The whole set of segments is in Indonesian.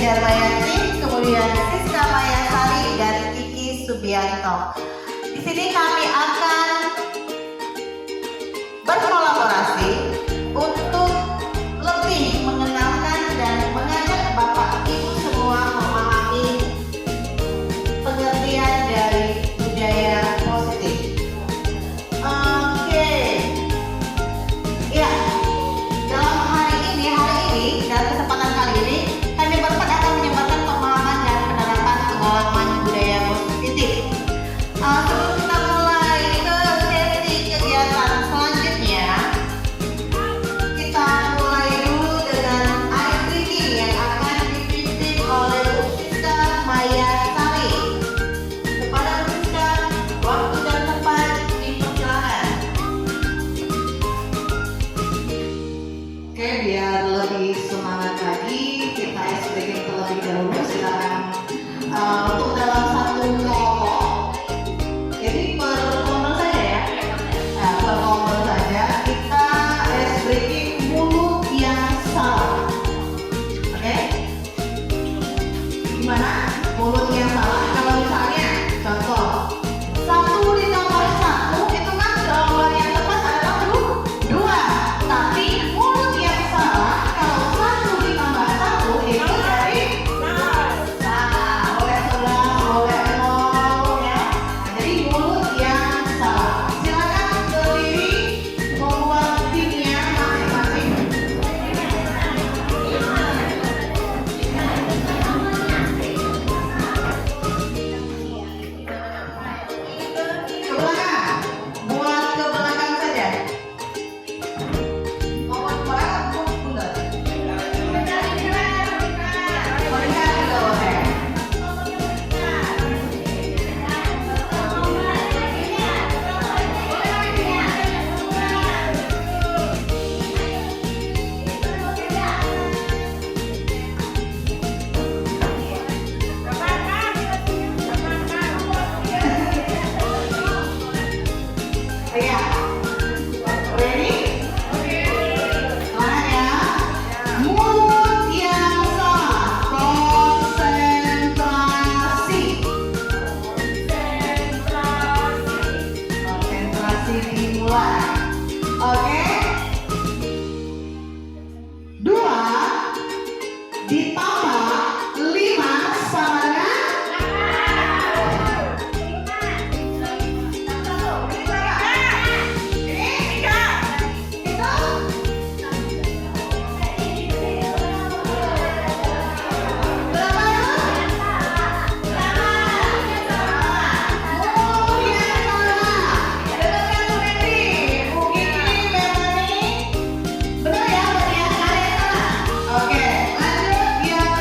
Darmayati, kemudian Siska Mayasari dan Kiki Subianto. Di sini kami akan berkolaborasi untuk lebih mengenalkan dan mengajak Bapak Ibu semua memahami pengertian dari budaya positif. Oke, ya, dalam hari ini dalam kesempatan kali ini kami berempat akan menyebarkan pemahaman dan penerapan pengalaman budaya positif. Sebelum kita mulai ke sesi kegiatan selanjutnya, kita mulai dulu dengan ice breaking yang akan dipimpin oleh Bu Siska Mayasari. Kepada Bu Siska, waktu dan tempat dipersilakan. Oke, biar lebih semangat lagi, kita ice breaking terlebih dahulu. Silakan untuk dalam satu kelompok. Jadi per kelompok saja ya. Nah, per kelompok saja kita ice breaking mulut yang salah. Oke? Gimana? Mulut yang salah. Kalau misalnya contoh 1 ditambah 1 itu kan jawaban yang tepat adalah 2. Tapi mulut yang salah kalau 1 ditambah 1 itu dari boleh 11, boleh 0 ya. Jadi mulut yang salah. Silakan berdiri membuat timnya masing-masing. Ke belakang. Buat ke belakang saja. Mau ke belakang atau mundur? Melihat juga boleh. Iya. Ready? Semangat ya. Mulut yang salah. Konsentrasi. Konsentrasi dimulai. Oke. 2 ditambah 5 sama dengan benar ya, benar ya, kalian salah. Oke, lanjut yang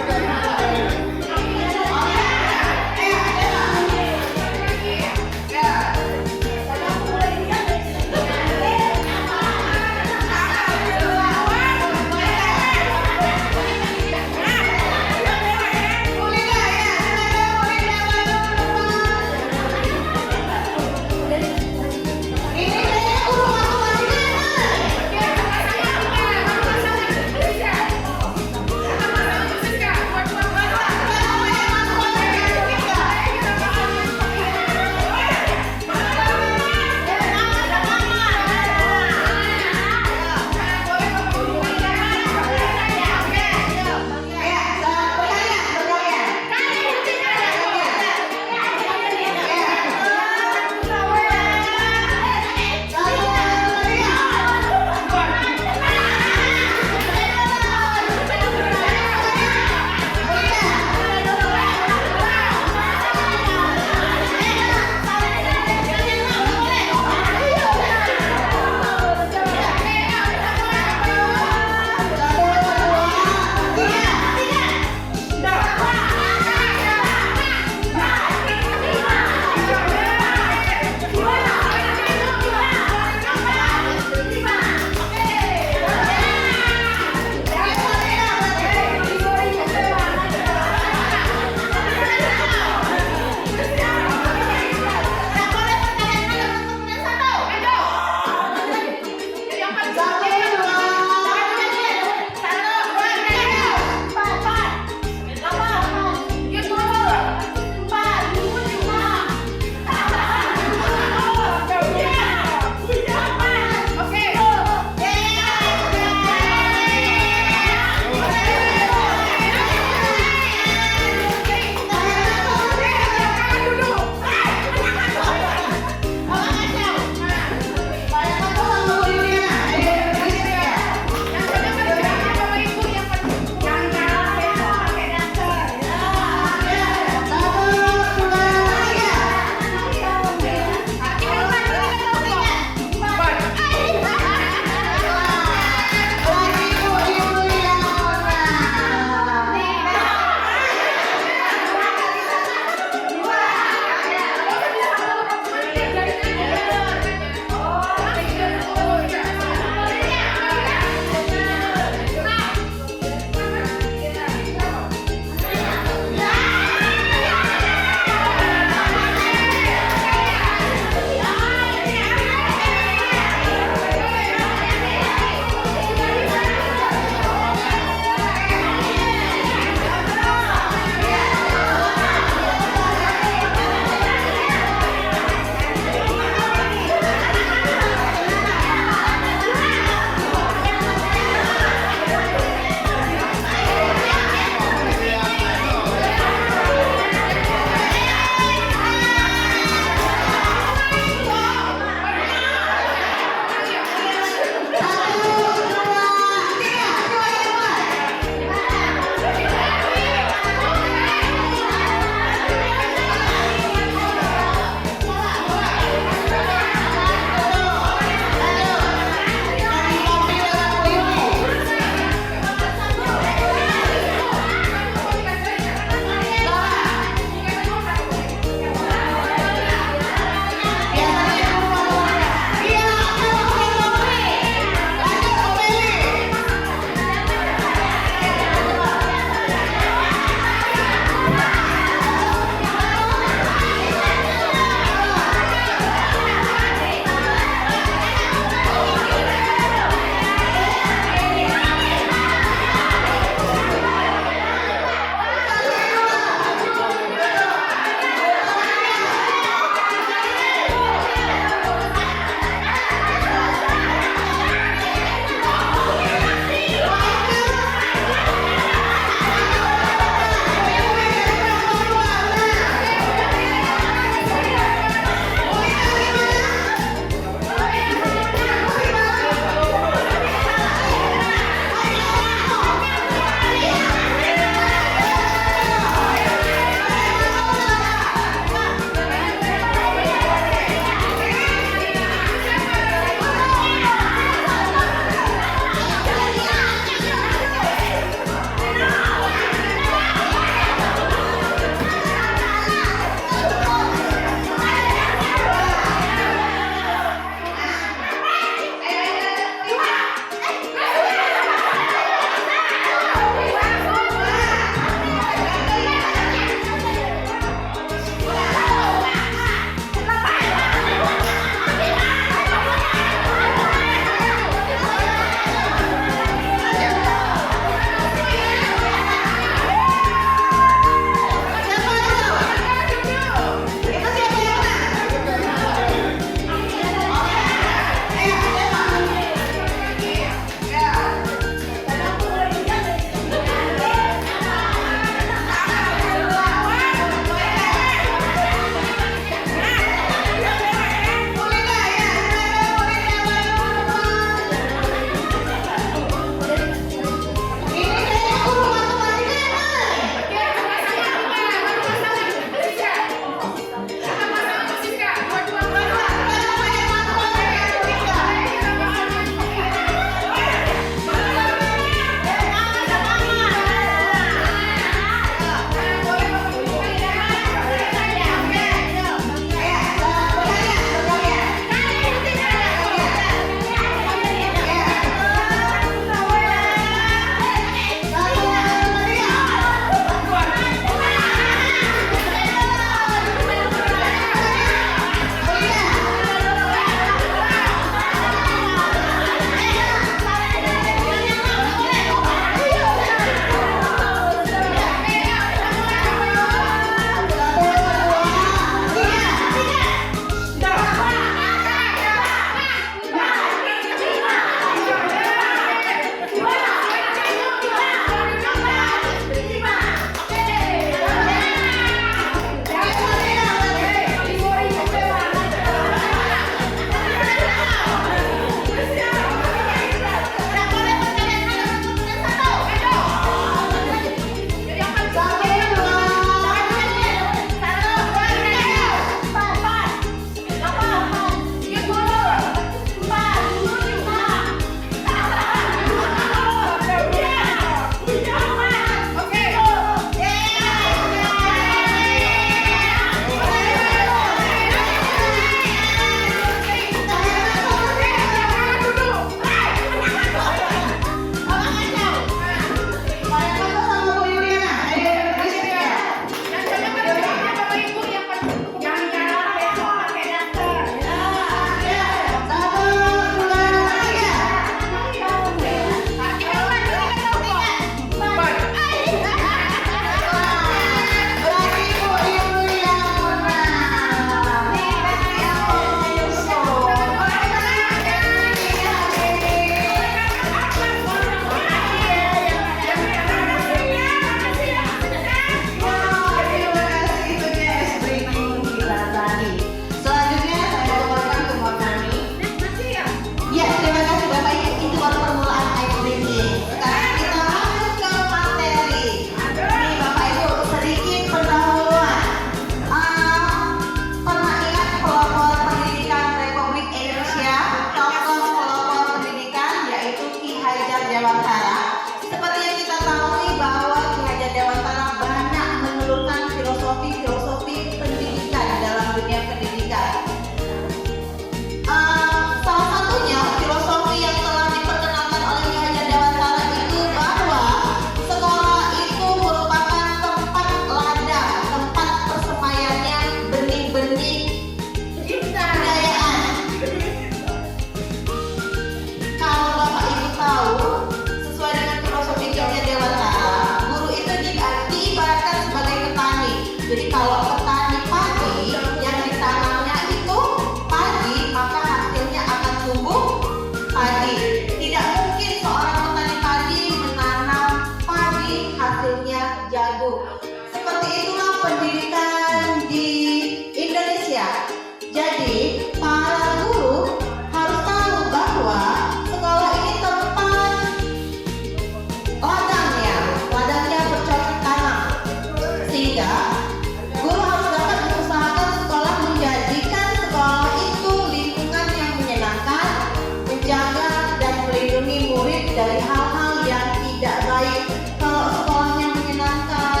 menjaga dan melindungi murid dari hal-hal yang tidak baik. Kalau sekolahnya menyenangkan,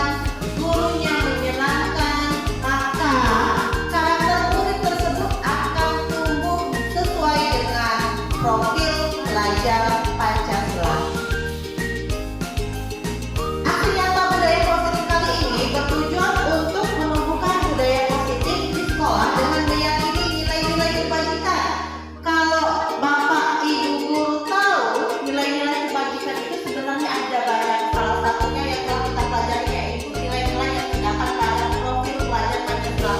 gurunya menyenangkan, maka karakter murid tersebut akan tumbuh sesuai dengan profil pelajar Pancasila. Aksi nyata budaya positif kali ini bertujuan untuk menumbuhkan budaya positif di sekolah dengan meyakini nilai-nilai kebajikan. Kalau Bapak Ibu guru tahu nilai-nilai kebajikan itu sebenarnya ada banyak. Salah satunya yang telah kita pelajari yaitu nilai-nilai yang terdapat pada profil pelajar Pancasila.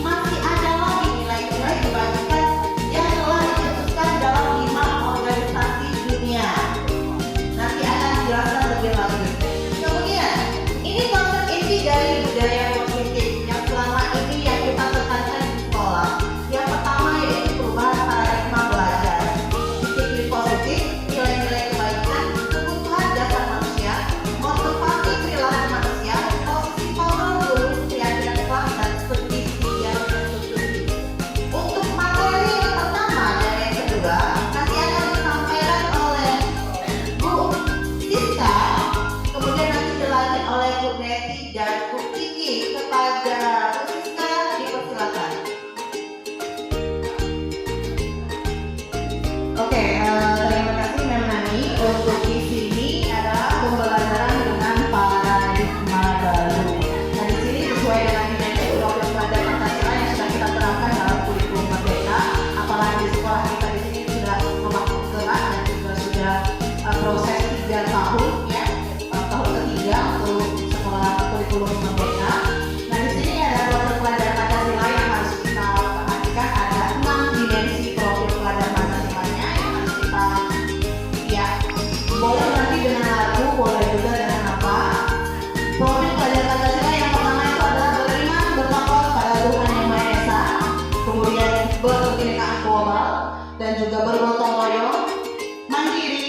Masih ada lagi nilai-nilai kebajikan yang telah dicetuskan dalam 5 organisasi dunia. Nanti akan dijelaskan lebih lanjut. Kemudian, ini konsep inti dari budaya positif yang selama ini yang kita tekankan di sekolah. Yang pertama yaitu perubahan paradigma belajar. Disiplin positif, nilai-nilai kebaikan, kebutuhan dasar manusia, motivasi perilaku manusia, posisi power guru, keyakinan kelas, dan segitiga konstruksi. Untuk materi yang pertama dan yang kedua nanti akan disampaikan oleh Bu Siska, kemudian nanti dilanjut oleh Bu Neti dan Bu Kiki. Kepada Bu Siska dipersilakan. Oke, terima kasih Mem Nani. Untuk di sini adalah pembelajaran dengan paradigma baru. Nah, di sini sesuai dengan dimensi profil pelajar Pancasila yang sudah kita terapkan dalam kurikulum Merdeka. Apalagi sekolah kita di sini sudah memaklum keras dan juga sudah proses 3 tahun ya, tahun ketiga untuk sekolah kurikulum Merdeka. Nah, di sini ada profil pelajar Pancasila yang harus kita perhatikan. Ada 6 dimensi profil pelajar Pancasilanya yang harus kita ya, boleh nanti dengan lagu, boleh juga dengan apa. Profil pelajar Pancasila yang pertama itu adalah beriman, bertakwa pada Tuhan Yang Maha Esa, kemudian berkebinekaan global dan juga bergotong royong, mandiri,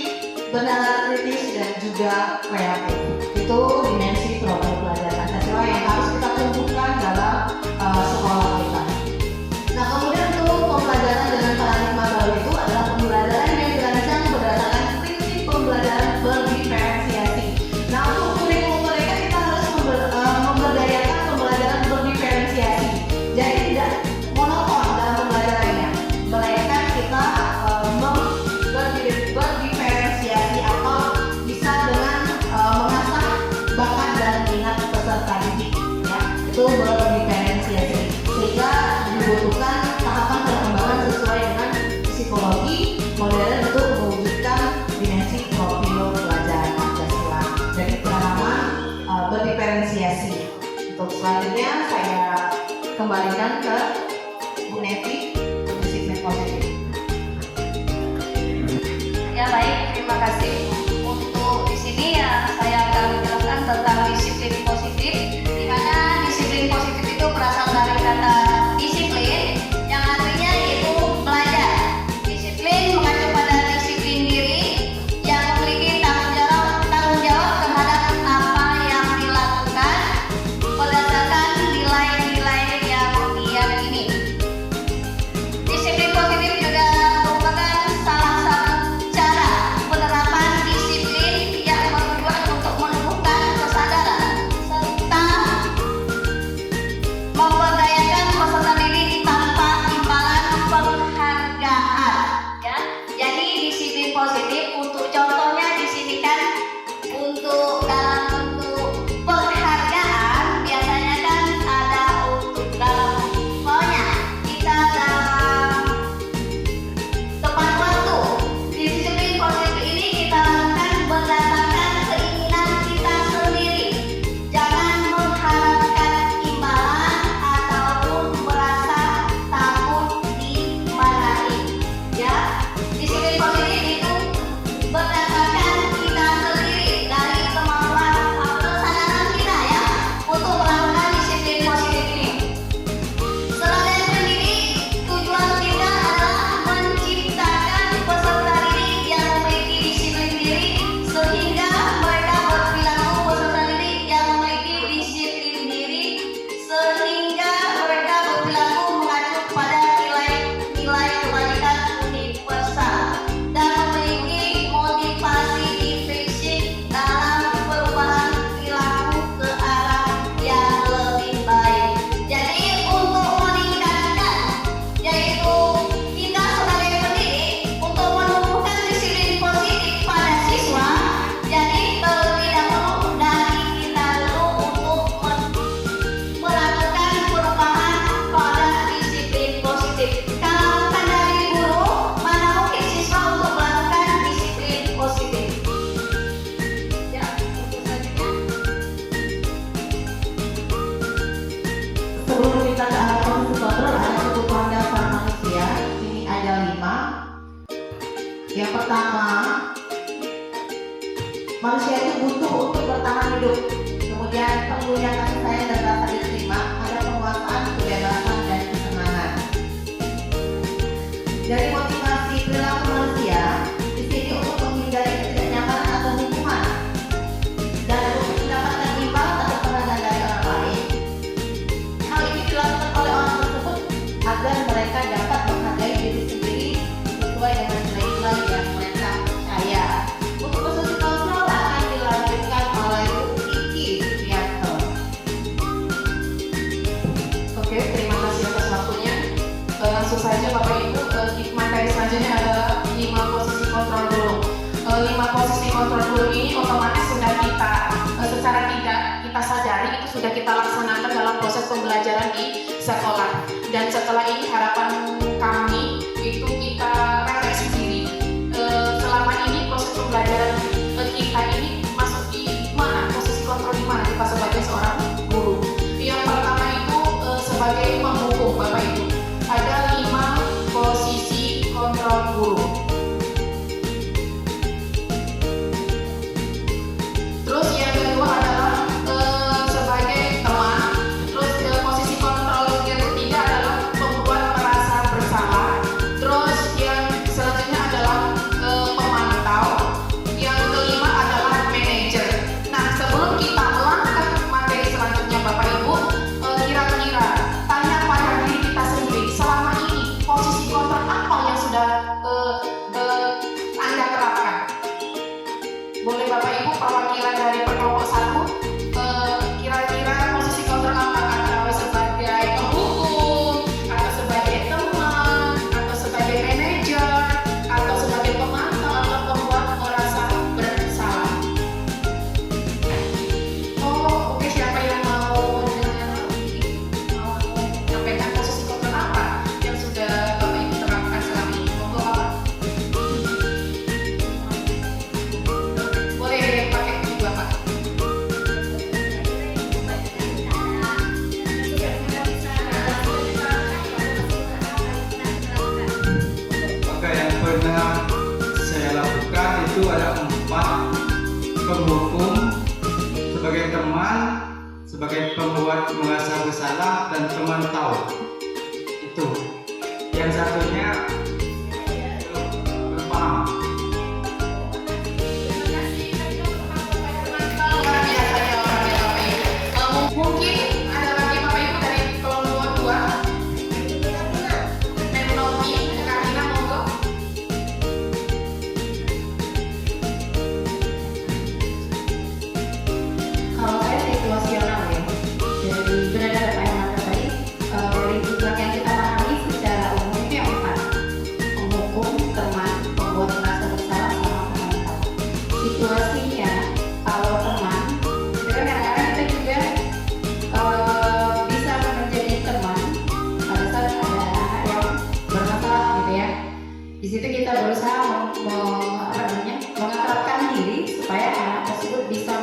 bernalar kritis dan juga kreatif. Itu dimensi profil pelajar Pancasila yang harus kita tumbuhkan dalam sekolah kita. Nah, kemudian untuk pembelajaran dengan paradigma baru itu adalah pembelajaran yang dirancang berdasarkan prinsip pembelajaran berdiferensiasi. Nah, untuk kurikulum mereka kita harus memberdayakan pembelajaran berdiferensiasi. Jadi tidak monoton dalam pembelajarannya, melainkan kita berdiferensiasi atau bisa dengan mengasah bakat dan minat peserta didik. Ya, itu berdiferensiasi sehingga dibutuhkan tahapan perkembangan sesuai dengan psikologi modern untuk mewujudkan dimensi profil pelajar Pancasila. Jadi penanaman berdiferensiasi. Untuk selanjutnya saya kembalikan ke Bu Neti untuk disiplin positif. Ya baik, terima kasih. Untuk di sini ya saya akan menjelaskan tentang disiplin positif, di mana disiplin positif itu berasal dari kata disiplin, yang artinya yaitu belajar. Disiplin mengacu pada disiplin diri yang memiliki tanggung jawab terhadap apa yang dilakukan berdasarkan nilai-nilai yang diyakini. Disiplin positif juga merupakan salah satu cara penerapan disiplin pertama, manusia itu butuh untuk bertahan hidup. Kemudian perlunya kasih sayang dan rasa diterima, ada penguasaan, kebebasan, dan kesenangan. Dari motivasi perilaku manusia, di sini untuk menghindari ketidaknyamanan atau hukuman, dan untuk mendapatkan imbal atau penghargaan dari orang lain. Hal ini dilakukan oleh orang tersebut agar mereka dapat menghargai diri sendiri sesuai dengan nilai-nilai yang mereka percaya. Untuk posisi kontrol akan dilanjutkan oleh Iki Supriyanto. Oke, terima kasih atas waktunya. Langsung saja Bapak Ibu, materi selanjutnya adalah 5 posisi kontrol dulu. 5 posisi kontrol dulu ini otomatis sudah kita secara tidak kita sadari itu sudah kita laksanakan dalam proses pembelajaran di sekolah. Dan setelah ini harapan kami itu kita refleksi diri. Selama ini proses pembelajaran kita ini masuk di mana, posisi kontrol di mana kita sebagai seorang guru. Yang pertama itu sebagai penghukum Bapak Ibu. Ada 5 posisi kontrol guru. Terus yang kedua adalah sebagai teman. Terus posisi kontrol yang ketiga adalah pembuat merasa bersalah. Terus yang selanjutnya adalah pemantau. Yang kelima adalah manajer. Nah, sebelum kita melangkah materi selanjutnya Bapak Ibu, kira-kira tanya pada diri kita sendiri, selama ini posisi kontrol apa yang sudah Anda terapkan? Boleh Bapak Ibu perwakilan dari kelompok 1, kira-kira posisi kontrol apa? Atau sebagai penghukum, atau sebagai teman, atau sebagai manajer, atau sebagai pemantau, atau pembuat merasa bersalah? Oh, oke, siapa yang mau menyampaikan posisi kontrol apa yang sudah Bapak Ibu terapkan selama ini? Monggo Bapak. Boleh pakai juga Pak. Maka yang pernah saya lakukan itu ada 4: penghukum, sebagai teman, sebagai pembuat merasa bersalah, dan pemantau. Itu. Yang satunya belum paham. Luar biasa ya orangnya Bapak Ibu. Mungkin ada lagi Bapak Ibu dari kelompok 2. Memnomi, Karina monggo. Kalau saya situasional ya, dari benar Pak yang mengatakan tadi, dari tujuan yang kita pahami secara umum itu yang 4: penghukum, teman, pembuat merasa bersalah, sama pemantau. Situasinya, kalau teman, itu kan kadang-kadang kita juga bisa menjadi teman pada saat ada anak yang bermasalah gitu ya. Di situ kita berusaha mengakrabkan diri supaya anak tersebut bisa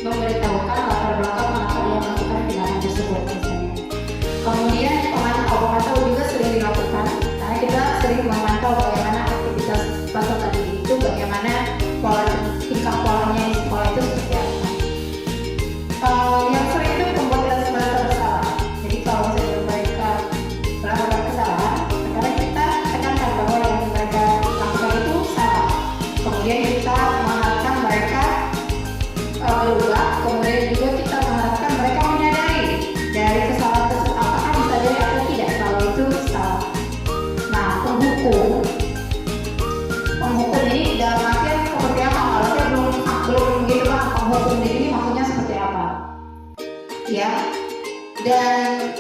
memberitahukan latar belakang mengapa dia melakukan tindakan tersebut misalnya. Kemudian pemantau juga sering dilakukan karena kita sering memantau bagaimana aktivitas bahasa tadi itu, bagaimana tingkah polanya di sekolah itu seperti apa. Yang sering itu membuat kita merasa bersalah. Jadi kalau misalnya mereka melakukan kesalahan, kadang kita tekankan bahwa yang mereka lakukan itu salah. Kemudian kita mengharapkan mereka berubah. Kemudian juga kita mengharapkan mereka menyadari dari kesalahan tersebut, apakah disadari atau tidak kalau itu salah. Nah, penghukum ini dalam artian seperti apa? Kalau saya belum begitu paham penghukum di sini maksudnya seperti apa? Ya, dan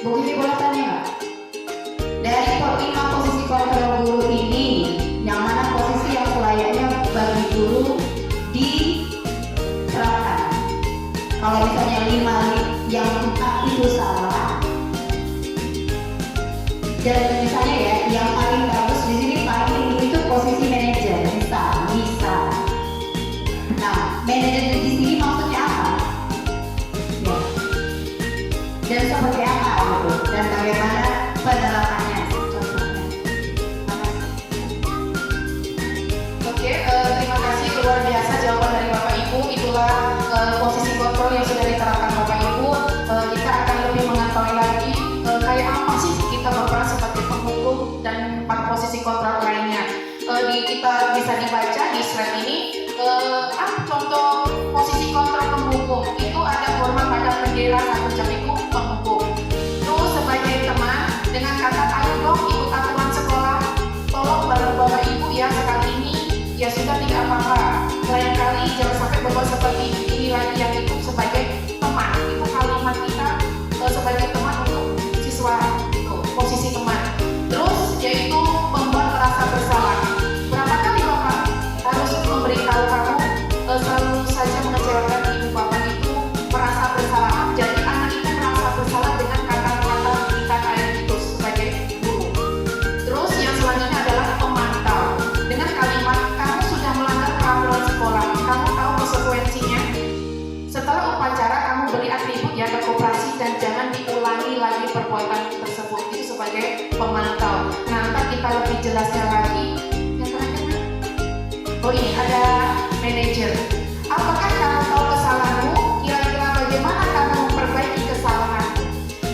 Bu Kiki boleh tanya nggak? Dari 5 posisi kontrol guru ini, yang mana posisi yang selayaknya bagi guru diterapkan? Kalau misalnya 5 yang 4 itu salah, dan misalnya ya, yang paling bagus di sini paling tinggi itu posisi manajer, bisa. Nah, manajer di sini maksudnya apa? Ya. Dan seperti apa gitu? Dan bagaimana penerapannya? Contohnya. posisi kontrol yang sudah diterapkan Bapak Ibu, kita akan lebih mengetahui lagi kayak apa sih kita berperan sebagai penghukum dan 4 posisi kontrol lainnya. Kita bisa dibaca di slide ini. Contoh posisi kontrol penghukum itu ada hormat pada bendera satu jam itu penghukum. Terus sebagai teman dengan kata ayo dong ikut aturan sekolah, tolong bareng Bapak Ibu ya sekali ini ya sudah tidak apa-apa. Lain kali jangan sampai berbuat seperti ini lagi yang itu sebagai teman. Itu kalimat kita sebagai teman untuk siswa itu posisi teman. Terus yaitu membuat rasa bersalah. Berapa kali Bapak harus memberitahu kamu selalu saja mengecewakan ibu bapak itu merasa bersalah. Jadi anak itu merasa bersalah dengan kata-kata kita kayak gitu sebagai guru. Terus yang selanjutnya adalah pemantau dengan kalimat kamu sudah melanggar peraturan sekolah, kamu tahu konsekuensinya. Setelah upacara kamu beri atribut ya ke koperasi dan jangan diulangi lagi perbuatan tersebut. Itu sebagai pemantau. Nah, ntar kita lebih jelasnya lagi. Yang terakhir, oh ini ada manajer. Apakah kamu tahu kesalahanmu? Kira-kira bagaimana kamu memperbaiki kesalahanmu?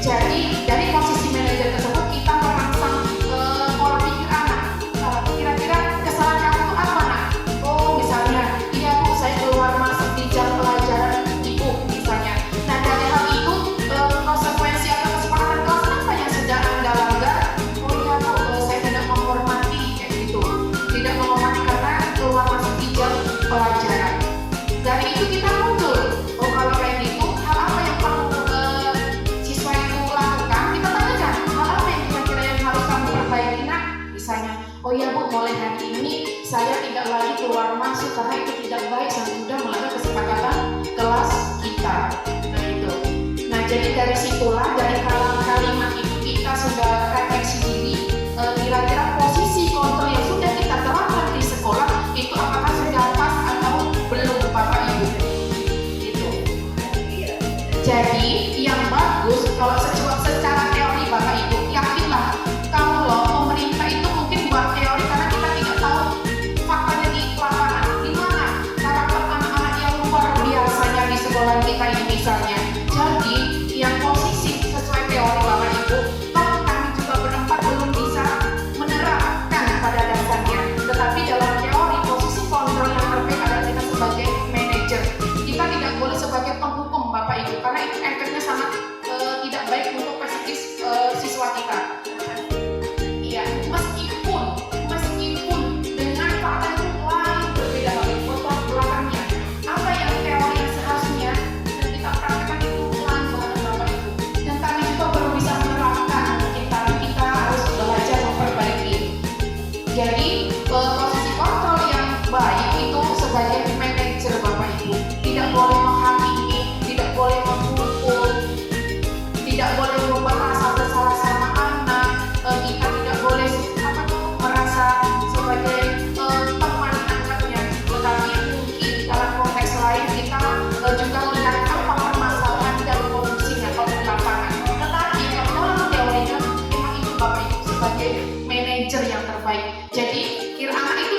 Jadi dari posisi manajer tersebut kita merangsang pola pikir anak. Kira-kira kesalahan kamu itu apa nak? Oh misalnya, iya bu saya keluar masuk di jam pelajaran ibu misalnya. Nah dari hal itu konsekuensi atau kesepakatan kelas apa yang sudah anda langgar? Oh iya bu saya tidak menghormati kayak gitu. Tidak menghormati karena keluar masuk di jam pelajaran. Dari itu kita muncul, oh kalau kayak gitu, hal apa yang perlu siswa itu lakukan? Kita tanyakan, hal apa yang kira-kira yang harus kamu perbaiki nak? Misalnya, oh ya bu, mulai hari ini saya tidak lagi keluar masuk karena itu tidak baik dan sudah melanggar kesepakatan kelas kita. Nah itu. Nah jadi dari situlah, dari kalimat itu kita sudah refleksi diri, kira-kira posisi kontrol yang sudah kita terapkan di sekolah itu apakah sudah pas atau belum Bapak Ibu. Itu. Jadi yang bagus kalau secara teori Bapak Ibu yakinlah kalau pemerintah itu mungkin buat teori karena kita tidak tahu faktanya di lapangan di mana karakter anak-anak yang luar biasanya di sekolah kita ini misalnya. Jadi yang posisi sesuai teori Bapak Ibu, toh kami juga berempat belum bisa menerapkan pada dasarnya. Tetapi dalam teori posisi kontrol yang terbaik adalah kita sebagai manajer. Kita tidak boleh sebagai penghukum Bapak Ibu karena itu efeknya sangat tidak baik untuk psikis siswa kita. Iya, meskipun dengan fakta itu lain berbeda Bapak Ibu, latar belakangnya apa yang teori yang seharusnya dan kita praktekkan itu lain banget Bapak Ibu. Dan kami juga baru bisa menerapkan mungkin tapi kita harus belajar memperbaiki. Jadi posisi kontrol yang baik itu sebagai manajer Bapak Ibu tidak boleh menghakimi, tidak boleh menghukum, tidak boleh membuat rasa bersalah sama anak. Kita tidak boleh merasa sebagai teman anaknya, tetapi mungkin dalam konteks lain kita juga lihat apa permasalahan dan solusinya kalau di lapangan. Tetapi kalau dalam teorinya memang itu Bapak Ibu sebagai manajer yang terbaik. Jadi kira anak itu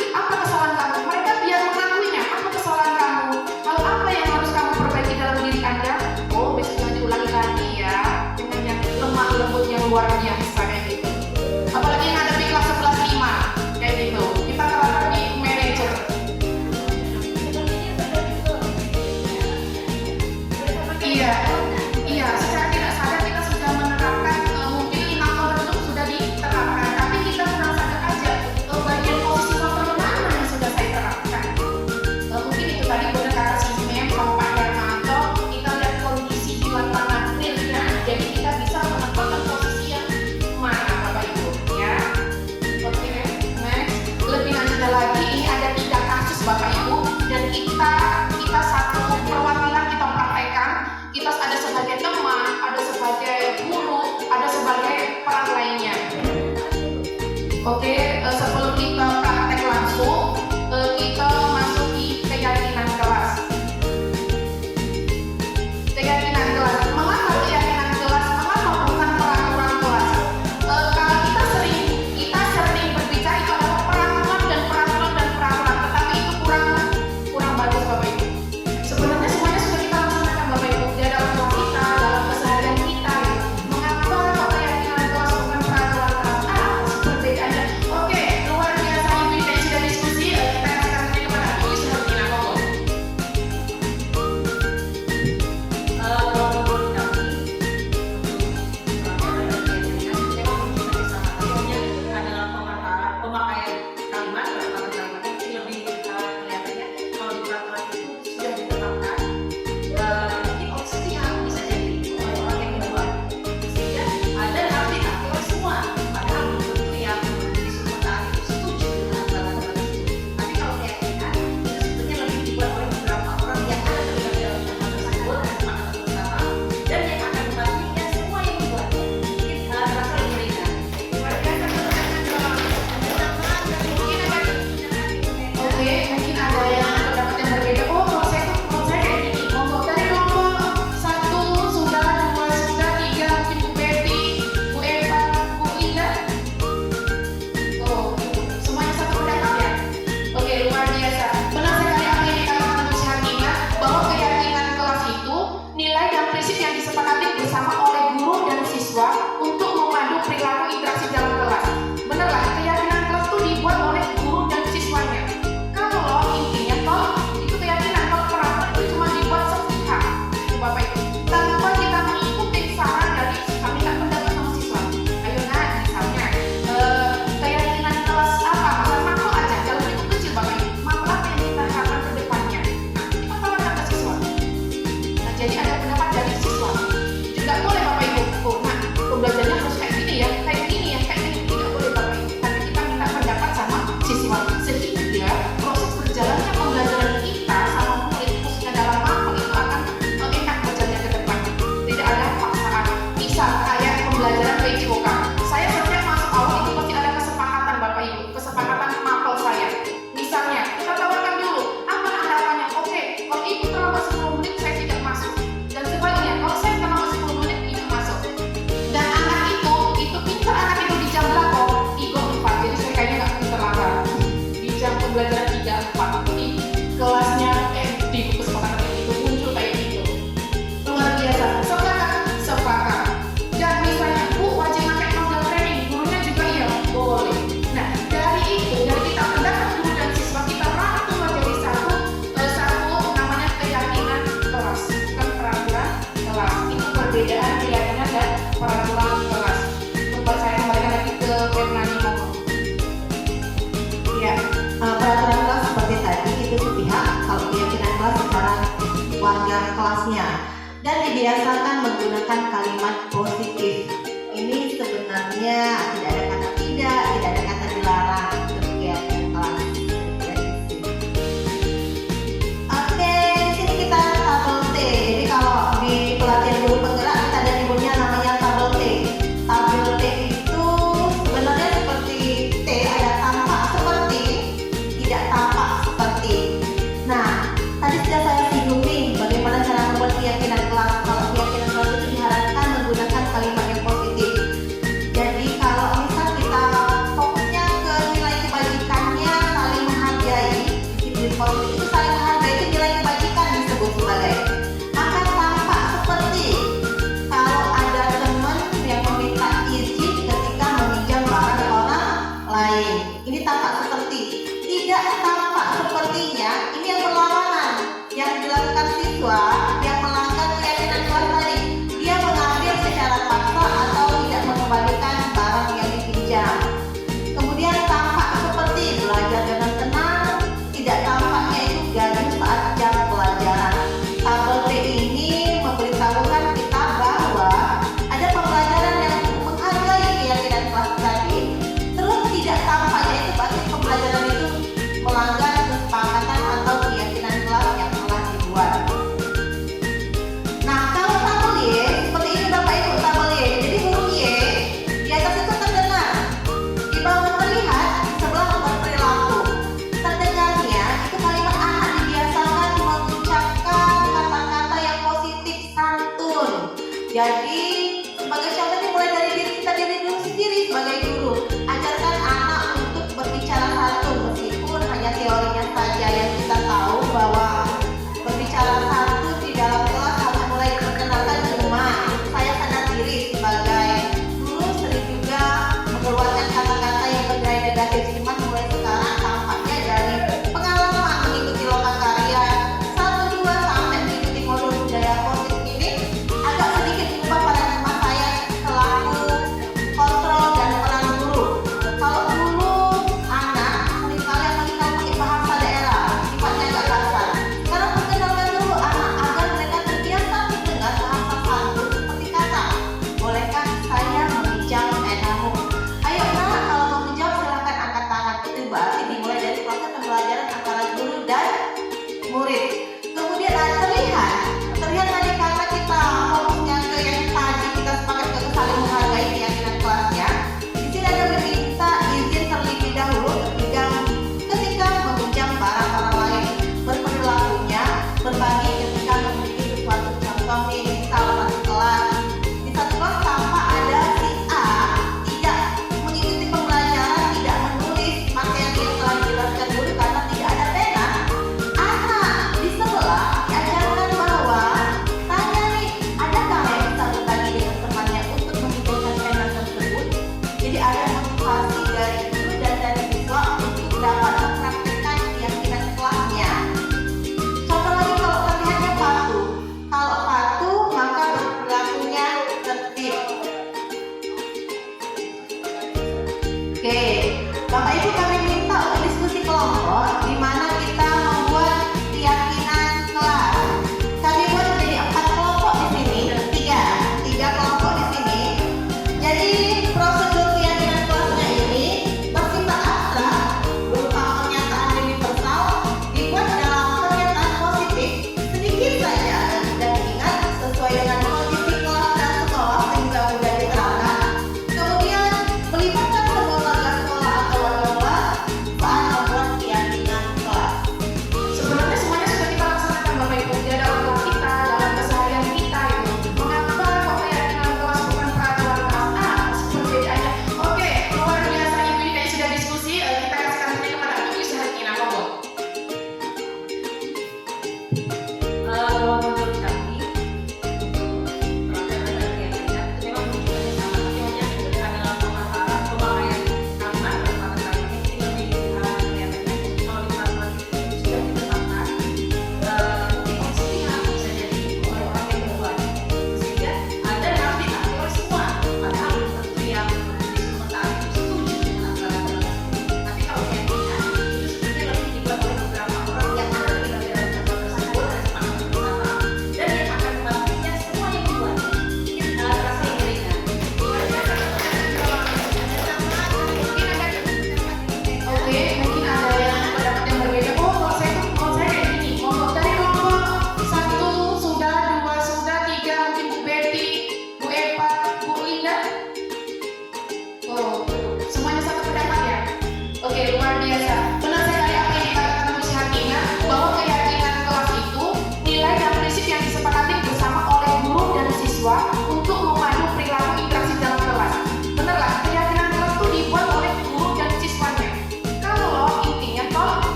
dibiasakan menggunakan kalimat positif. Ini sebenarnya tidak ada kata tidak ada kata dilarang untuk kegiatan kelas. Oke, di sini kita tabel T. Jadi kalau di pelatihan guru penggerak kita ada nyebutnya namanya tabel T. Tabel T itu sebenarnya seperti T, ada tampak seperti, tidak tampak seperti. Nah, tadi sudah saya singgung nih bagaimana cara membuat keyakinan kelas. Kalau keyakinan kelas itu diharapkan menggunakan kalimat yang positif. Jadi kalau misal kita fokusnya ke nilai kebajikannya saling menghargai, disiplin positif itu saling menghargai, itu nilai kebajikan disebut sebagai. Maka tampak seperti kalau ada teman yang meminta izin ketika meminjam barang orang lain, ini tampak seperti. Tidak tampak sepertinya, ini yang berlawanan yang dilakukan siswa yang melanggar keyakinan kelas tadi. Dia mengambil secara paksa atau tidak mengembalikan barang yang dipinjam. Kemudian tampak seperti belajar dengan tenang, tidak tampaknya itu gaduh saat jam pelajaran. Tabel T ini memberitahukan kita bahwa ada pembelajaran yang menghargai keyakinan kelas tadi, terus tidak tampaknya itu berarti pembelajaran itu melanggar kesepakatan atau keyakinan kelas yang telah dibuat. Nah, kalau tabel Y, seperti ini Bapak Ibu tabel Y. Jadi huruf Y di atas itu terdengar, di bawah terlihat, di sebelah berperilaku. Terdengarnya itu kalimat anak dibiasakan mengucapkan kata-kata yang positif, santun. Jadi sebagai contohnya mulai dari diri kita dulu sendiri sebagai guru, ajarkan anak untuk berbicara santun meskipun hanya teorinya saja yang kita tahu bahwa berbicara santun di dalam kelas harus mulai diperkenalkan di rumah. Saya sadar diri sebagai guru sering juga mengeluarkan kata-kata yang bernilai negatif, cuman mulai sekarang tampaknya dari pengalaman mengikuti lokakarya 1, 2 sampai mengikuti modul budaya positif ini agak sedikit berubah paradigma saya selaku kontrol dan peran guru. Kalau dulu anak seringkali apalagi kalau pakai bahasa daerah,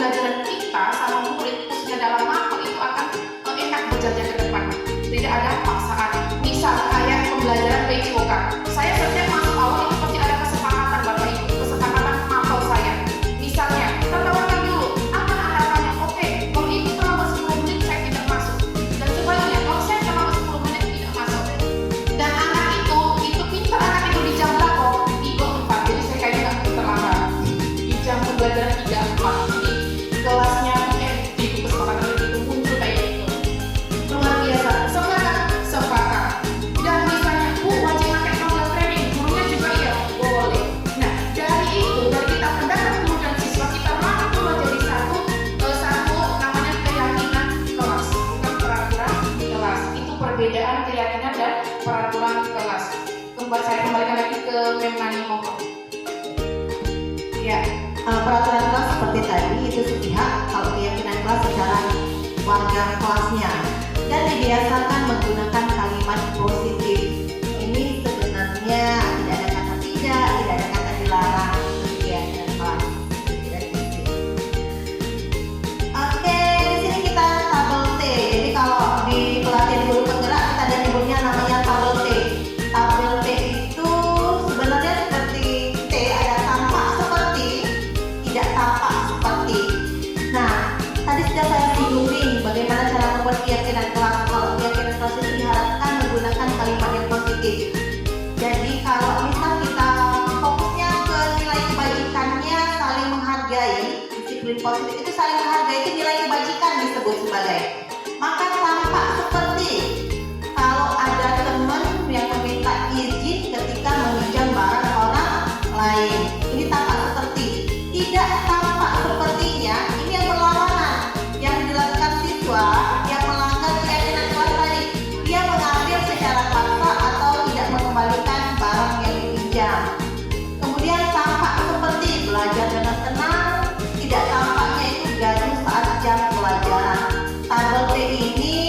pembelajaran kita sama murid khususnya dalam mapel itu akan enak berjalan ke depan. Tidak ada paksaan. Misal kayak pembelajaran PJOK. Saya setiap masuk awal itu pasti ada kesepakatan Bapak Ibu, kesepakatan mapel saya. Misalnya, kita tawarkan dulu, apa harapannya? Oke, kalau Ibu terlambat 10 menit saya tidak masuk. Dan sebaliknya, kalau saya terlambat 10 menit tidak masuk. Dan anak itu pintar anak itu di jam berapa? 3-4. Jadi saya kayaknya nggak perlu terlambat. Di jam pembelajaran 3-4. Jadi kelasnya di kesepakatan itu muncul kayak gitu. Luar biasa. Sepakat. Dan misalnya, Bu, wajib pakai model training. Gurunya juga iya, boleh. Nah, dari itu, dari kita pendapat guru dan siswa, kita rangkum menjadi satu namanya keyakinan kelas, bukan peraturan kelas. Itu perbedaan keyakinan dan peraturan kelas. Saya kembalikan lagi ke Memnani Monggo. Ya, peraturan kelas seperti tadi itu sepihak, kalau keyakinan kelas secara warga kelasnya, dan dibiasakan menggunakan kalimat positif. Ini sebenarnya tidak ada kata tidak ada kata dilarang untuk keyakinan kelas. Tidak diisi. Oke, di sini kita tabel T. Jadi kalau di pelatihan guru penggerak kita ada nyebutnya namanya tabel T. Tabel T itu sebenarnya seperti T, ada tampak seperti, tidak tampak seperti. Nah, tadi sudah saya singgung bagaimana cara membuat keyakinan kelas. Kalau keyakinan kelas itu diharapkan menggunakan kalimat yang positif. Jadi kalau misal kita fokusnya ke nilai kebajikannya, saling menghargai, disiplin positif itu saling menghargai, itu nilai kebajikan disebut sebagai. Maka tampak seperti kalau ada teman yang meminta izin ketika meminjam barang orang lain, ini tampak seperti. Tidak tampak sepertinya, ini yang berlawanan, yang dilakukan siswa yang melanggar keyakinan kelas tadi. Dia mengambil secara paksa atau tidak mengembalikan barang yang dipinjam. Kemudian tampak seperti belajar dengan tenang, tidak tampaknya itu gaduh saat jam pelajaran. Tabel T ini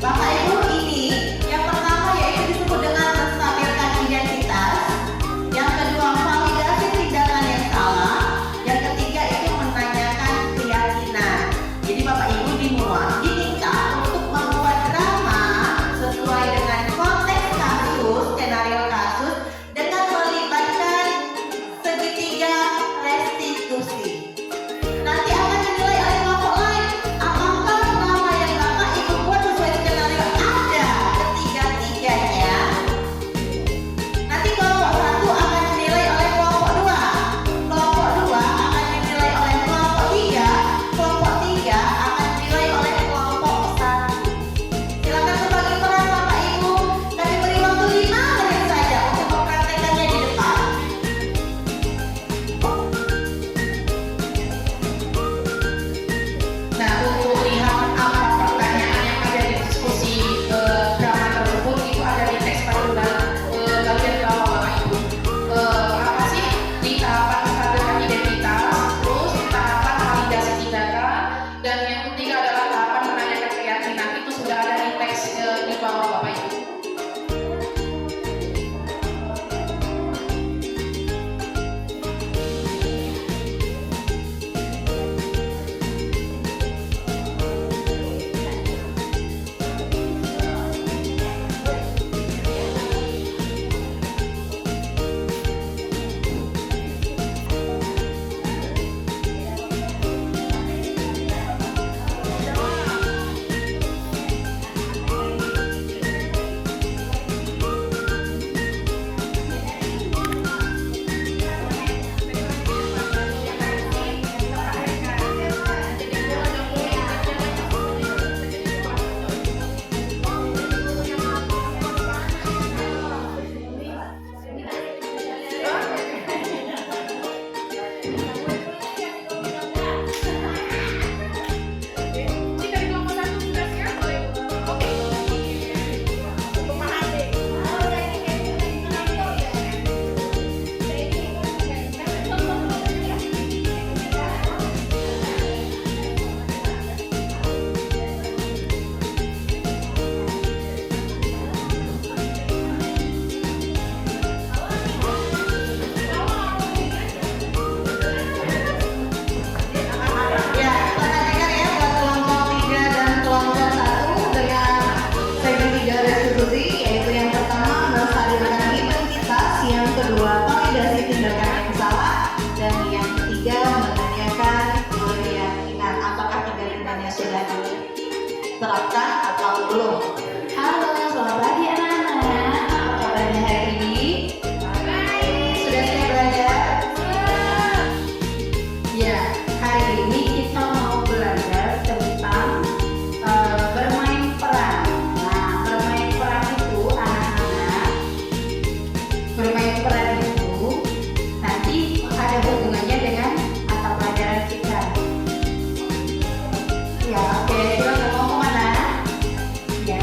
Bapak Ibu, ini yang pertama yaitu disebut dengan menstabilkan identitas, yang kedua validasi tindakan yang salah, yang ketiga itu menanyakan keyakinan. Jadi Bapak Ibu diminta untuk membuat drama sesuai dengan konteks kasus, skenario kasus dengan melibatkan segitiga restitusi. Nanti akan dinilai oleh kelompok lain apakah drama yang Bapak Ibu buat sesuai skenario ada ketiga-tiganya. Nanti kelompok satu akan dinilai oleh kelompok dua akan dinilai oleh kelompok tiga akan dinilai oleh kelompok satu. Silakan berbagi peran Bapak Ibu. Kami beri waktu 5 menit saja untuk mempraktekannya di depan. Nah, untuk lihat apa pertanyaan yang ada di diskusi drama tersebut itu ada di teks pada bagian bawah Bapak Ibu. Apa sih di tahapan menstabilkan identitas, terus di tahapan validasi tindakan, dan yang ketiga adalah tahapan menanyakan keyakinan. Itu sudah ada di teks di bawah Bapak Ibu. Jika di kelompok satu sudah siap, oke. Ya, perhatikan ya buat kelompok 3 dan kelompok 1 dengan segitiga restitusi, yaitu yang pertama menstabilkan identitas, yang kedua validasi tindakan yang salah, dan yang ketiga menanyakan keyakinan. Apakah tiga-tiganya sudah diterapkan atau belum? Halo, selamat pagi anak-anak. Apa kabarnya hari ini? Sudah siap belajar? Ya, hari ini kita mau belajar tentang bermain peran. Nah, bermain peran itu anak-anak, bermain peran itu nanti ada hubungannya dengan mata pelajaran kita. Ya, oke, silakan mau kemana? Ya.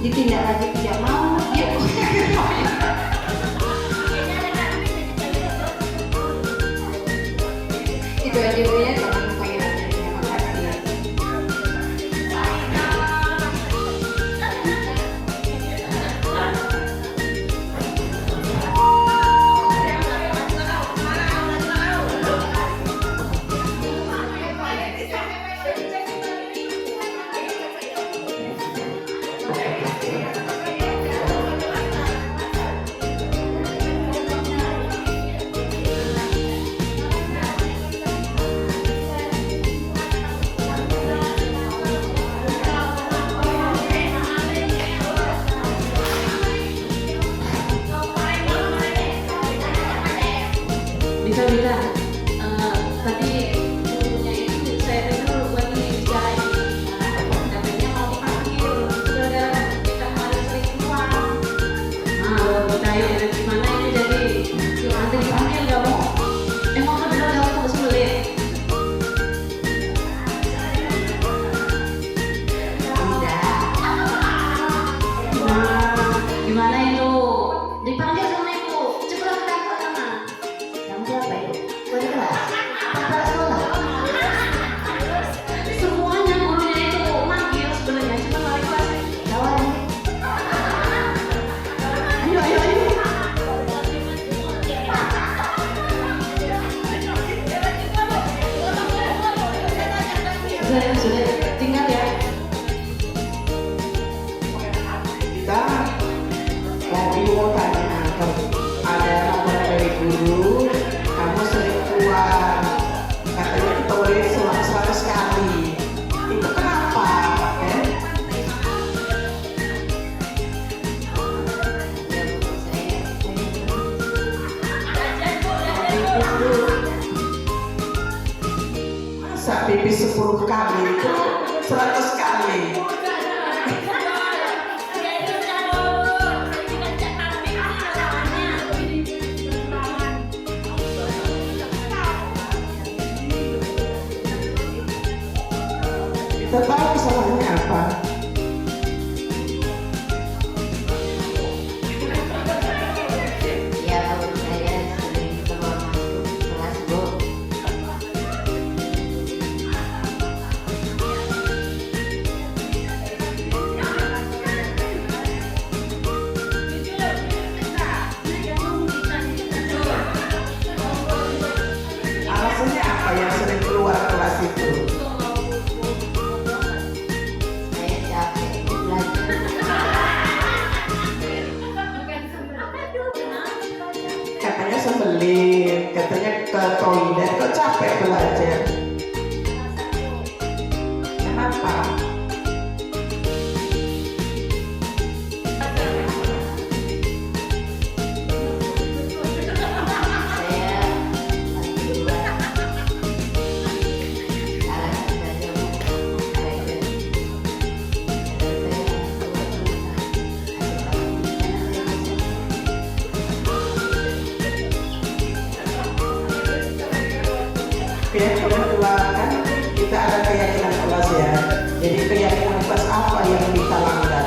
ditindak lagi tidak mau ya. Itu aja Bu ya, kalau pengen aja. Terima kasih. Bisa tadi gurunya itu saya dengar lagi bicara ini, katanya mau dipanggil saudara kita kemarin sering keluar. Kita yuk gimana ini jadi yuk nanti dipanggil nggak mau? Emang benar nggak mau sulit? Gimana itu? Dipanggil sama ibu, cepat ke dapur sana. Kamu siapa itu? Wali kelas? Kepala sekolah? Semuanya gurunya itu manggil sebenarnya cuma wali kelas. Kawan? Ayo. Sudah tinggal ya. Kita mau tanya, ada laporan dari guru, kamu sering keluar, katanya kita boleh selang-selang sekali. Itu kenapa? Ya Bu, saya Masa pipis 10 kali itu 100 kali. Kita tahu kesalahannya apa? ya Bu, saya sering keluar masuk kelas Bu. Alasannya apa yang sering keluar kelas itu? Saya capek belajar. Katanya sembelin, katanya ke toilet, kok capek belajar? Kenapa? Saya lagi buat alasan saja Bu. Saya Keyakinan kelas kan kita ada keyakinan kelas ya. Jadi keyakinan kelas apa yang kita langgar?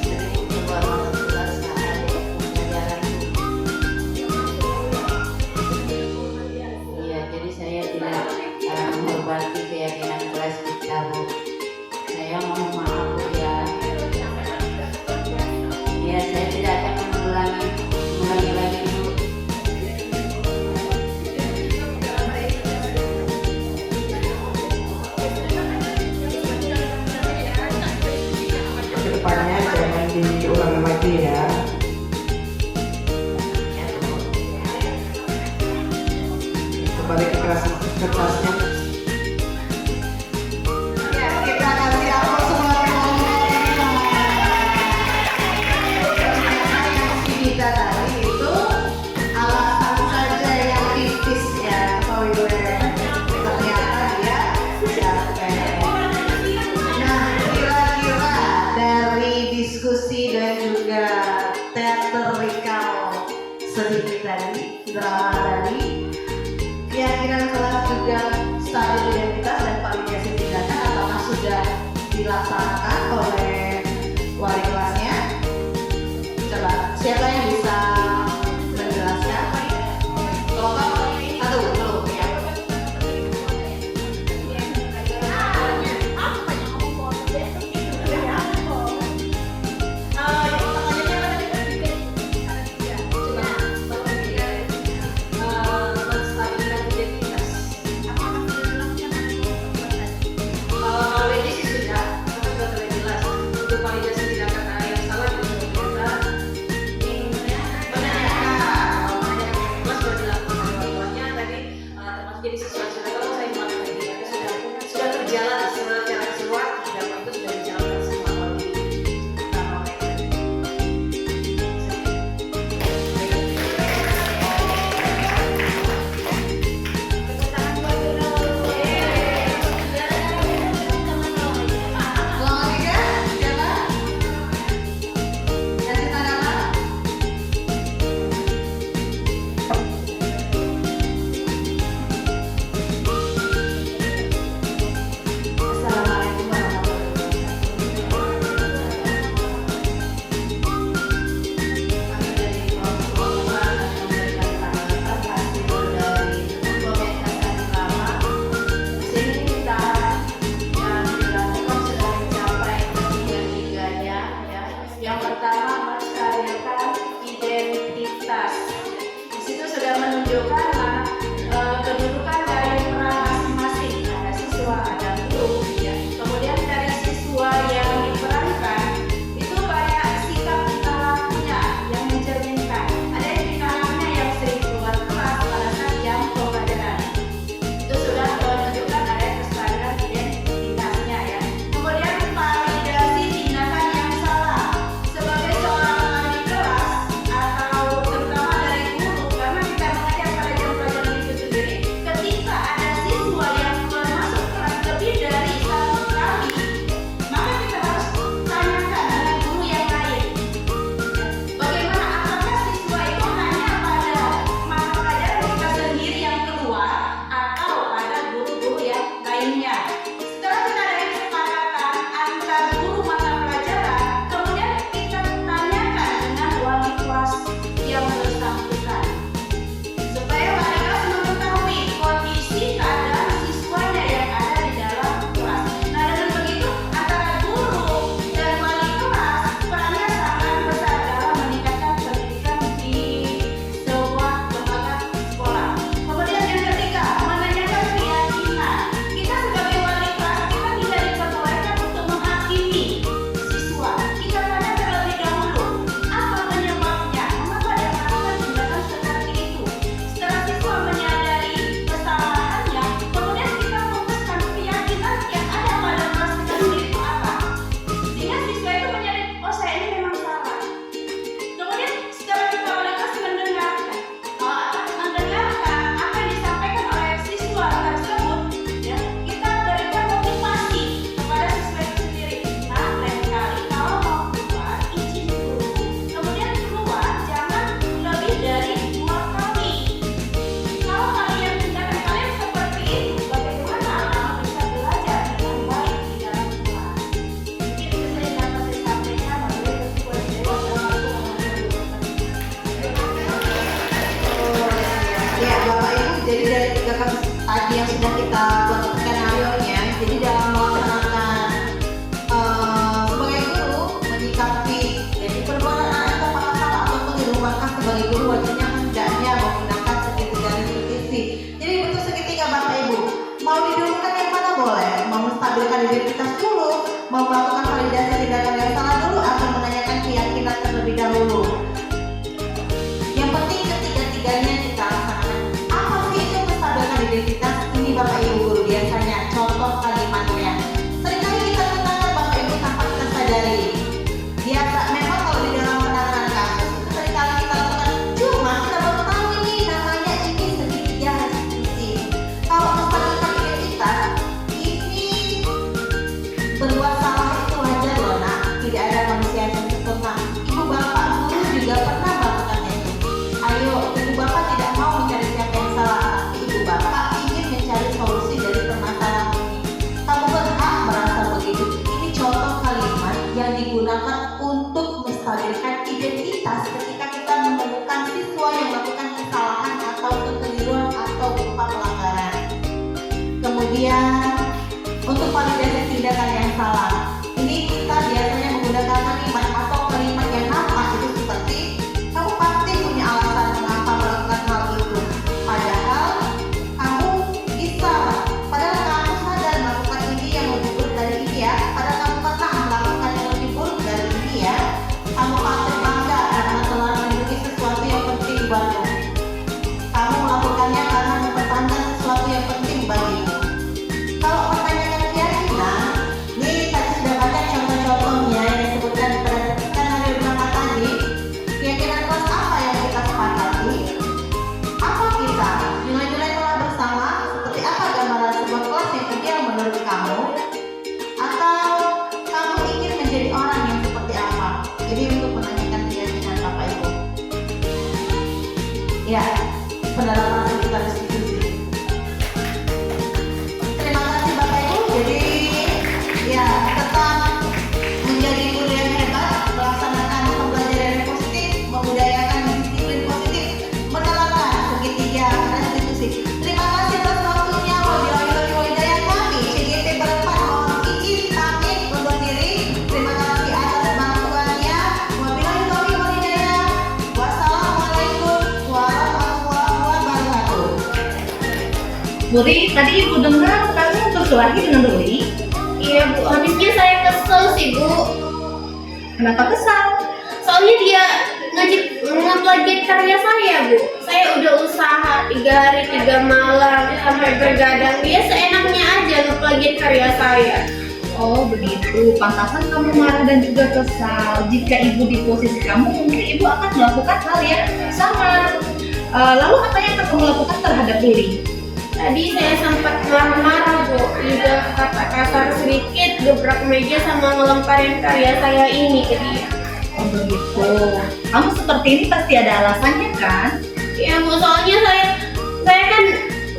sering keluar masuk kelas saat pelajaran. Iya, jadi saya tidak menghormati keyakinan kelas kita Bu. Saya mohon maaf Bu ya. Ya, saya tidak akan mengulangi lagi Bu. Kedepannya jangan diulangi lagi ya. Ya Bu. Kembali ke kelasnya. Ya, kita kasih aplaus semua kita tadi itu alasan saja yang tipis ya, ternyata dia capek. Nah, kira-kira dari diskusi dan juga teatrikal sedikit tadi, drama tadi, keyakinan kelas juga stabilitas dan validasi tindakan atau sudah kita buat skenario-nya. Jadi dalam melaksanakan sebagai guru menyikapi jadi perbuatan anak apakah salah atau keliru, maka sebagai guru wajibnya hendaknya menggunakan segitiga restitusi. Jadi bentuk segitiga Bapak Ibu, mau didulukan yang mana boleh, mau menstabilkan identitas dulu, mau melakukan validasi tindakan yang salah dulu, atau menanyakan keyakinan terlebih dahulu. Yang penting ketiga-tiganya kita laksanakan. Apa sih itu menstabilkan identitas? Ini Bapak Ibu guru biasanya contoh kalimatnya. Seringkali kita gunakan Bapak Ibu tanpa kita sadari. Biasa memang kalau di dalam penanganan kasus itu seringkali kita lakukan. Cuma kita baru tahu ini namanya ini segitiga restitusi. Kalau menstabilkan identitas ini berbuat salah itu wajar loh nak. Tidak ada manusia yang sempurna. Ibu bapak guru juga pernah melakukan itu. Ayo, ibu bapak tidak mau mencari siapa yang salah, tapi ibu bapak ingin mencari solusi dari permasalahan ini. Kamu berhak merasa begitu. Ini contoh kalimat yang digunakan untuk menstabilkan identitas ketika kita menemukan siswa yang melakukan kesalahan atau kekeliruan atau berupa pelanggaran. Kemudian untuk validasi tindakan yang salah, ini kita biasanya menggunakan kalimat atau kalimat yang nama itu seperti kamu pasti punya alasan mengapa melakukan hal itu. Padahal kamu bisa, padahal kamu sadar melakukan ini yang lebih buruk dari ini ya. Padahal kamu pernah melakukan yang lebih buruk dari ini ya. Kamu patut bangga karena telah memiliki sesuatu yang penting bagimu. Kamu melakukannya karena mempertahankan sesuatu yang penting bagimu. Kalau pertanyakan keyakinan, ini tadi sudah baca contoh-contohnya yang disebutkan pada skenario 5 tadi. Keyakinan kelas apa yang kita sepakati? Apa kita? Nilai-nilai telah bersama? Seperti apa gambaran sebuah kelas yang ideal menurut kamu? Atau kamu ingin menjadi orang yang seperti apa? Jadi untuk menanyakan keyakinan Bapak Ibu. Ya, penerapan kita restitusi. Terima kasih Bapak Ibu. Jadi ya tetap menjadi guru yang hebat, melaksanakan pembelajaran yang positif, membudayakan disiplin positif, menerapkan segitiga restitusi. Terima kasih atas waktunya. Wabillahi hidayah, kami CGT berempat mohon izin pamit undur diri. Terima kasih atas bantuannya. Wabillahi hidayah. Wassalamualaikum warahmatullahi wabarakatuh. Buri, tadi ibu dengar kamu berkelahi dengan Ruli. Iya Bu, habisnya saya kesel sih Bu. Kenapa kesal? Soalnya dia nge-plagiat karya saya Bu. Saya udah usaha 3 hari 3 malam sampai bergadang, dia seenaknya aja nge-plagiat karya saya. Oh begitu, pantasan kamu marah dan juga kesal. Jika ibu di posisi kamu, mungkin ibu akan melakukan hal yang sama. Lalu apa yang akan kamu lakukan terhadap Ruli? Tadi saya sempat marah-marah Bu, juga kata kasar sedikit, gebrak meja sama ngelemparin karya saya ini ke dia. Oh begitu. Kamu seperti ini pasti ada alasannya kan? Ya Bu, soalnya saya kan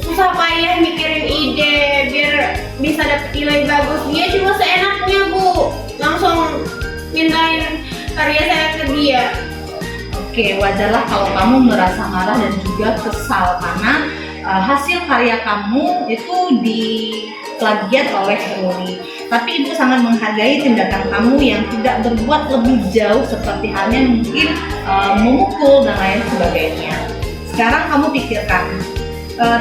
susah payah mikirin ide biar bisa dapet nilai bagus. Dia cuma seenaknya Bu, langsung mintain karya saya ke dia. Oke, wajarlah kalau kamu merasa marah dan juga kesal karena hasil karya kamu itu diplagiat oleh Ruli. Tapi ibu sangat menghargai tindakan kamu yang tidak berbuat lebih jauh seperti halnya mungkin memukul dan lain sebagainya. Sekarang kamu pikirkan,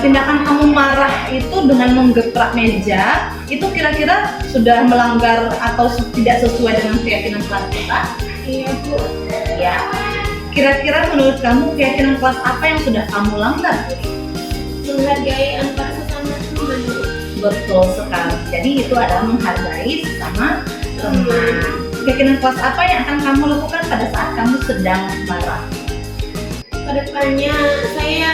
tindakan kamu marah itu dengan menggetrak meja itu kira-kira sudah melanggar atau tidak sesuai dengan keyakinan kelas kita? Iya Bu. Ya. Kira-kira menurut kamu keyakinan kelas apa yang sudah kamu langgar? Menghargai antar sesama teman. Betul sekali. Jadi itu adalah menghargai sesama teman. Keyakinan kelas apa yang akan kamu lakukan pada saat kamu sedang marah? Kedepannya saya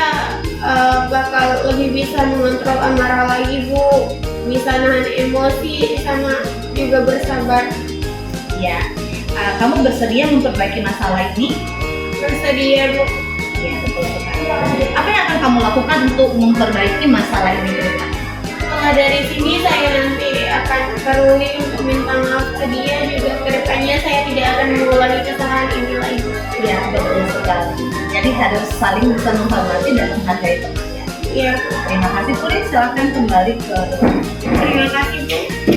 bakal lebih bisa mengontrol amarah lagi Bu, bisa nahan emosi sama juga bersabar. Ya, kamu bersedia memperbaiki masalah ini? Bersedia Bu. Ya, betul sekali. Apa yang akan kamu lakukan untuk memperbaiki masalah ini ke depan? Setelah dari sini saya nanti akan ke Ruli untuk minta maaf ke dia, juga kedepannya saya tidak akan mengulangi kesalahan ini lagi. Ya, betul sekali. Jadi harus saling bisa menghormati dan menghargai temannya. Iya. Terima kasih, Puri. Silakan kembali ke. Terima kasih Bu.